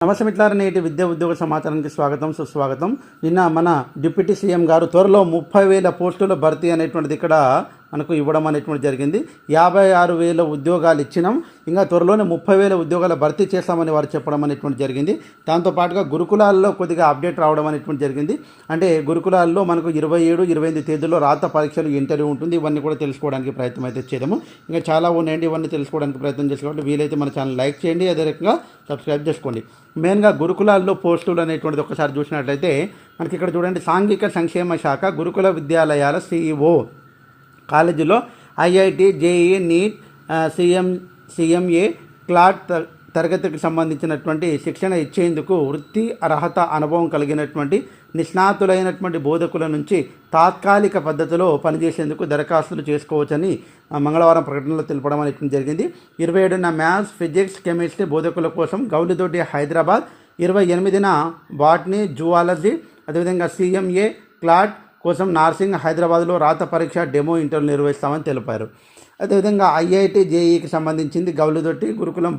నమస్తే మిత్రులారా, నేటి విద్యా ఉద్యోగ సమాచారానికి స్వాగతం సుస్వాగతం. నిన్న మన డిప్యూటీ సీఎం గారు త్వరలో 30,000 పోస్టుల భర్తీ అనేటువంటిది ఇక్కడ మనకు ఇవ్వడం అనేటువంటి జరిగింది. 56,000 ఉద్యోగాలు ఇచ్చినాం, ఇంకా త్వరలోనే 30,000 ఉద్యోగాల భర్తీ చేస్తామని వారు చెప్పడం అనేటువంటి జరిగింది. దాంతోపాటుగా గురుకులాల్లో కొద్దిగా అప్డేట్ రావడం అనేటువంటి జరిగింది. అంటే గురుకులాల్లో మనకు 27, 28 తేదీల్లో రాత పరీక్షలు ఇంటర్వ్యూ ఉంటుంది. ఇవన్నీ కూడా తెలుసుకోవడానికి ప్రయత్నం అయితే చేద్దాము. ఇంకా చాలా ఉన్నాయండి, ఇవన్నీ తెలుసుకోవడానికి ప్రయత్నం చేసుకోవాలి. వీలైతే మన ఛానల్ లైక్ చేయండి, అదే రకంగా సబ్స్క్రైబ్ చేసుకోండి. మెయిన్గా గురుకులాల్లో పోస్టులు అనేటువంటిది ఒకసారి చూసినట్లయితే మనకి ఇక్కడ చూడండి, సాంఘిక సంక్షేమ శాఖ గురుకుల విద్యాలయాల CEO కాలేజీలో IIT, JEE, NEET, CMA, clot తరగతికి సంబంధించినటువంటి శిక్షణ ఇచ్చేందుకు వృత్తి అర్హత అనుభవం కలిగినటువంటి నిష్ణాతులైనటువంటి బోధకుల నుంచి తాత్కాలిక పద్ధతిలో పనిచేసేందుకు దరఖాస్తులు చేసుకోవచ్చని మంగళవారం ప్రకటనలో తెలపడం అనేటువంటి జరిగింది. 27న మ్యాథ్స్, ఫిజిక్స్, కెమిస్ట్రీ బోధకుల కోసం గౌలిదొడ్డి హైదరాబాద్, 28న బాటనీ, జువాలజీ, అదేవిధంగా CMA, క్లాట్ కోసం నార్సింగ్ హైదరాబాద్లో రాత పరీక్ష డెమో ఇంటర్వ్యూ నిర్వహిస్తామని తెలిపారు. అదేవిధంగా IIT, JEEకి సంబంధించింది గౌలిదొడ్డి గురుకులం,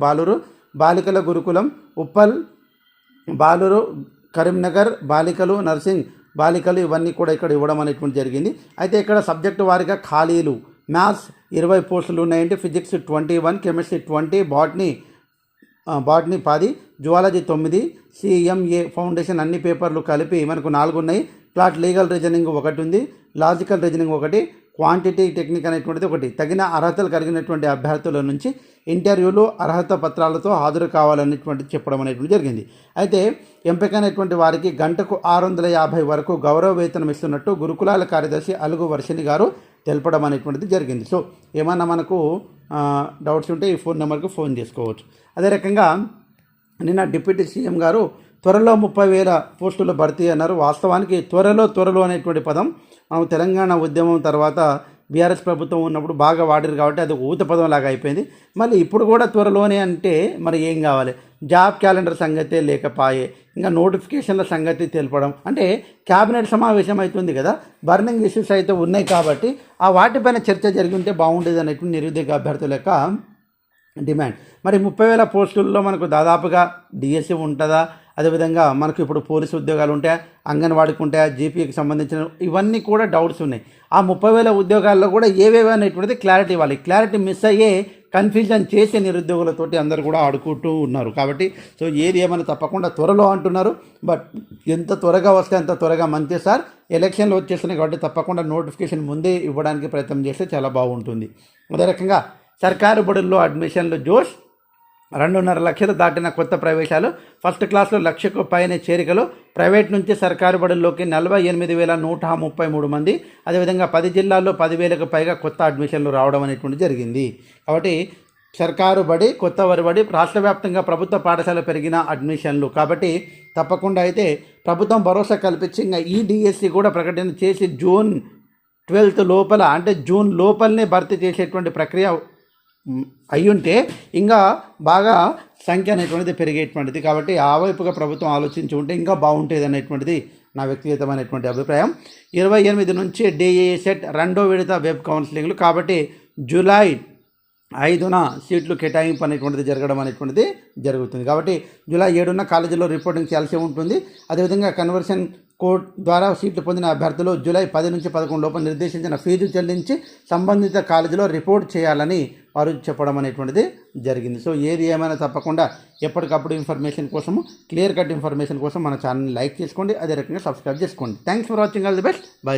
బాలికల గురుకులం ఉప్పల్, బాలూరు, కరీంనగర్ బాలికలు, నర్సింగ్ బాలికలు, ఇవన్నీ కూడా ఇక్కడ ఇవ్వడం అనేటువంటి జరిగింది. అయితే ఇక్కడ సబ్జెక్టు వారీగా ఖాళీలు మ్యాథ్స్ 20 పోస్టులు ఉన్నాయండి, physics 21, chemistry 20, botany 10, zoology 9, CMA foundation అన్ని పేపర్లు కలిపి మనకు 4 ఉన్నాయి. క్లాట్ లీగల్ రీజనింగ్ 1 ఉంది, లాజికల్ రీజనింగ్ 1, క్వాంటిటీ టెక్నిక్ అనేటువంటిది 1. తగిన అర్హతలు కలిగినటువంటి అభ్యర్థుల నుంచి ఇంటర్వ్యూలు అర్హత పత్రాలతో హాజరు కావాలనేటువంటి చెప్పడం అనేటువంటి జరిగింది. అయితే ఎంపికైనటువంటి వారికి గంటకు 650 వరకు గౌరవ వేతనం ఇస్తున్నట్టు గురుకులాల కార్యదర్శి అలుగు వర్షిణి గారు తెలపడం అనేటువంటిది జరిగింది. సో ఏమన్నా మనకు డౌట్స్ ఉంటే ఈ ఫోన్ నెంబర్కి ఫోన్ చేసుకోవచ్చు. అదే రకంగా నిన్న డిప్యూటీ సీఎం గారు త్వరలో 30,000 పోస్టుల భర్తీ అన్నారు. వాస్తవానికి త్వరలో అనేటువంటి పదం మనం తెలంగాణ ఉద్యమం తర్వాత బీఆర్ఎస్ ప్రభుత్వం ఉన్నప్పుడు బాగా వాడారు కాబట్టి అది ఊత పదం లాగా అయిపోయింది. మళ్ళీ ఇప్పుడు కూడా త్వరలోనే అంటే మరి ఏం కావాలి? జాబ్ క్యాలెండర్ సంగతే లేకపాయే, ఇంకా నోటిఫికేషన్ల సంగతి తెలపడం అంటే క్యాబినెట్ సమావేశం అవుతుంది కదా, బర్నింగ్ ఇష్యూస్ అయితే ఉన్నాయి కాబట్టి ఆ వాటిపైన చర్చ జరిగి ఉంటే బాగుండేది అనేటువంటి నిరుద్యోగ అభ్యర్థుల యొక్క డిమాండ్. మరి 30,000 పోస్టుల్లో మనకు దాదాపుగా DSE ఉంటుందా? అదేవిధంగా మనకు ఇప్పుడు పోలీసు ఉద్యోగాలు ఉంటాయా, అంగన్వాడికి ఉంటాయా, GPకి సంబంధించిన ఇవన్నీ కూడా డౌట్స్ ఉన్నాయి. ఆ 30,000 ఉద్యోగాల్లో కూడా ఏవేవి అనేటువంటిది క్లారిటీ ఇవ్వాలి. క్లారిటీ మిస్ అయ్యే కన్ఫ్యూజన్ చేసే నిరుద్యోగులతోటి అందరూ కూడా ఆడుకుంటూ ఉన్నారు. కాబట్టి సో ఏది ఏమైనా తప్పకుండా త్వరలో అంటున్నారు. బట్ ఎంత త్వరగా వస్తే అంత త్వరగా మంచి సార్. ఎలక్షన్లు వచ్చేస్తున్నాయి కాబట్టి తప్పకుండా నోటిఫికేషన్ ముందే ఇవ్వడానికి ప్రయత్నం చేస్తే చాలా బాగుంటుంది. అదే రకంగా సర్కారు బడుల్లో అడ్మిషన్లు జోష్, 2.5 లక్షలు దాటిన కొత్త ప్రవేశాలు, ఫస్ట్ క్లాస్లో 1,00,000కు పైన చేరికలు, ప్రైవేట్ నుంచి సర్కారు బడుల్లోకి 48,133 మంది, అదేవిధంగా 10 జిల్లాల్లో 10,000కు పైగా కొత్త అడ్మిషన్లు రావడం అనేటువంటి జరిగింది. కాబట్టి సర్కారు బడి, కొత్త వరిబడి, రాష్ట్ర వ్యాప్తంగా ప్రభుత్వ పాఠశాల పెరిగిన అడ్మిషన్లు. కాబట్టి తప్పకుండా అయితే ప్రభుత్వం భరోసా కల్పించి ఇంకా ఈ DSE కూడా ప్రకటన చేసి జూన్ 12 లోపల అంటే జూన్ లోపలనే భర్తీ చేసేటువంటి ప్రక్రియ అయ్యుంటే ఇంకా బాగా సంఖ్య అనేటువంటిది పెరిగేటువంటిది. కాబట్టి ఆ వైపుగా ప్రభుత్వం ఆలోచించి ఉంటే ఇంకా బాగుంటుంది అనేటువంటిది నా వ్యక్తిగతమైనటువంటి అభిప్రాయం. 28 నుంచి DE సెట్ 2వ విడత వెబ్ కౌన్సిలింగ్లు. కాబట్టి జూలై 5న సీట్లు కేటాయింపు అనేటువంటిది జరగడం అనేటువంటిది జరుగుతుంది. కాబట్టి జూలై 7న కాలేజీలో రిపోర్టింగ్ చేయాల్సి ఉంటుంది. అదేవిధంగా కన్వర్షన్ కోడ్ ద్వారా సీట్లు పొందిన అభ్యర్థులు జూలై 10 నుంచి 11 లోపు నిర్దేశించిన ఫీజు చెల్లించి సంబంధిత కాలేజీలో రిపోర్ట్ చేయాలని వారు చెప్పడం అనేటువంటిది జరిగింది. సో ఏది ఏమైనా తప్పకుండా ఎప్పటికప్పుడు ఇన్ఫర్మేషన్ కోసము, క్లియర్ కట్ ఇన్ఫర్మేషన్ కోసం మన ఛానల్ని లైక్ చేసుకోండి, అదే రకంగా సబ్స్క్రైబ్ చేసుకోండి. Thanks for watching. All the best. By.